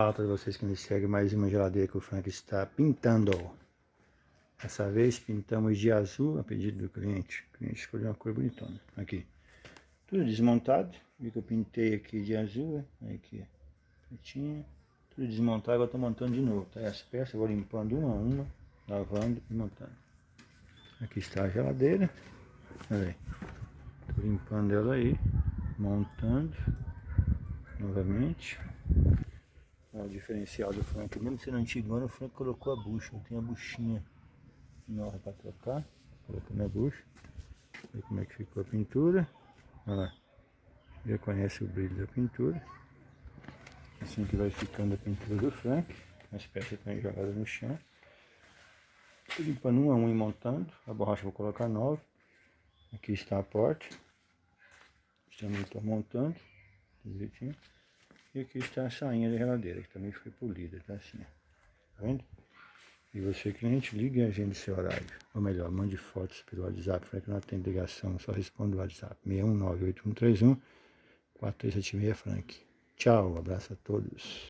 Fala para vocês que me seguem, mais uma geladeira que o Frank está pintando. Dessa vez pintamos de azul a pedido do cliente. O cliente escolheu uma cor bonitona. Aqui, tudo desmontado. Vi que eu pintei aqui de azul, aqui, pretinha. Tudo desmontado, agora estou montando de novo. Tá aí as peças, vou limpando uma a uma, lavando e montando. Aqui está a geladeira. Olha aí. Estou limpando ela aí, montando novamente. O diferencial do Frank, mesmo sendo antigão, o Frank colocou a bucha. Eu tenho a buchinha nova para trocar. Coloquei na bucha. Ver como é que ficou a pintura. Olha lá. Já conhece o brilho da pintura. Assim que vai ficando a pintura do Frank. As peças estão jogadas no chão. Estou limpando um a um e montando. A borracha vou colocar nova. Aqui está a porta. Também estou montando. Direitinho. E aqui está a sainha da geladeira, que também foi polida, tá assim, tá vendo? E você, cliente, ligue e agende seu horário. Ou melhor, mande fotos pelo WhatsApp, para que não atende ligação, só responde o WhatsApp. 619-8131-4376 Frank. Tchau, abraço a todos.